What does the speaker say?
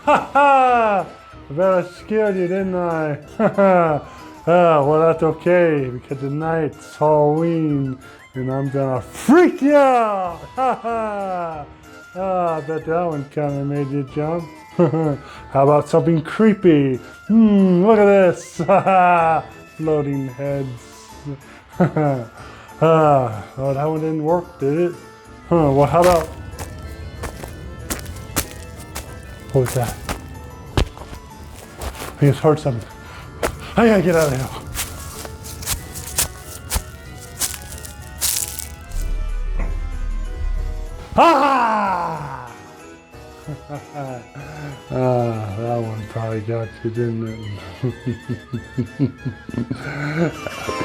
Ha ha! I bet I scared you, didn't I? Ha ha! Well, that's okay because tonight's Halloween and I'm gonna freak you out! Ha ha! I bet that one kind of made you jump. How about something creepy? Look at this! Floating heads. Oh, that one didn't work, did it? Well, how about... What was that? I just heard something. I gotta get out of here. Ah! That one probably got you, didn't it?